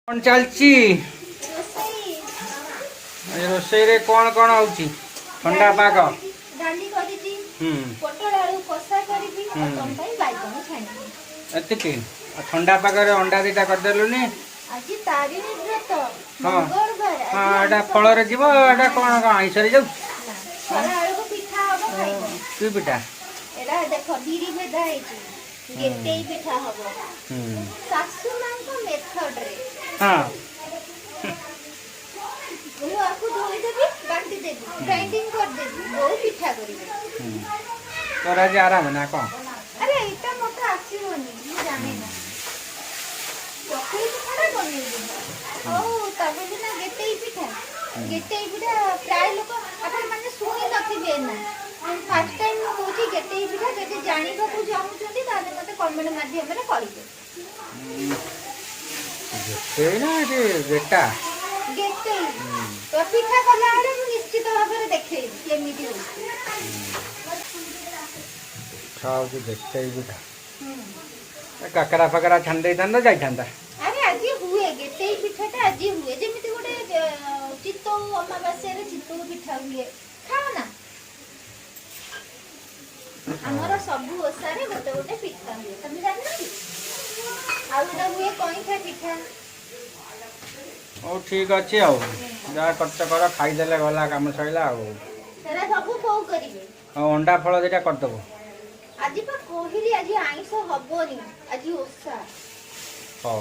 कौन चलची रोसई रे कौन कौन होची ठंडा पाग डाली करिची पोटल आलू कसा करबी तम पई बाइगन छाणी एतिकी ठंडा पाग रे अंडा दीटा कर देलुनी आज तारिणी व्रत मंगलवार हां एटा फल रे जीवो एटा कौन कौन आइस रे जाऊ फल आलू को पिठा हबो खाइबो की पिठा एला देखो बीरी भेदा हेची गेटेई पिठा हबो सासु मां को मेथड रे हां ମୁଁ ଆକୁ ଧୋଇ ଦେବି ବାଟି ଦେବି ଗ୍ରାଇंडिंग कर देबी ବହୁ ପିଠା କରିବି तोरा जे आराम ना कौन अरे एटा मते आसीबोनी ମୁଁ ଜାने ना चकुली पिठाटा बनेइबी ओ तबे दिना गेटेई पिठा प्राय लोक आपण माने सुनी नथिबे ना फर्स्ट टाइम ମୁଁ कहूची गेटेई पिठा जदि जानिबाकू चाहुचंती ताले मते कमेंट माध्यम रे करिबे गेटे ना रे बेटा गेटेई तो पिठा कला आले ମୁଁ निश्चित भाବରେ देखैबी केमिति होई खाओ देखते ही बेटा काकरा फकरा छान दे थांदा जाई थांदा अरे आज हुए गेटेई पिठाटा आज हुए जेमिति गोटे चित्तौ अमावास्या रे चित्तौ पिठा हुए खाओ ना हमर सब ओसा रे गोटे गोटे पिठा हुए तुम जानना कि आउटा हुए कइठा पिठा ओ ठीक अच्छे आ जा खर्च कर खाई देले गला काम सइला आ सेरा सब को करिवे अंडा फल जेटा कर दबो आज पा कहली आज आइंस हबोनी आज ओसा हौ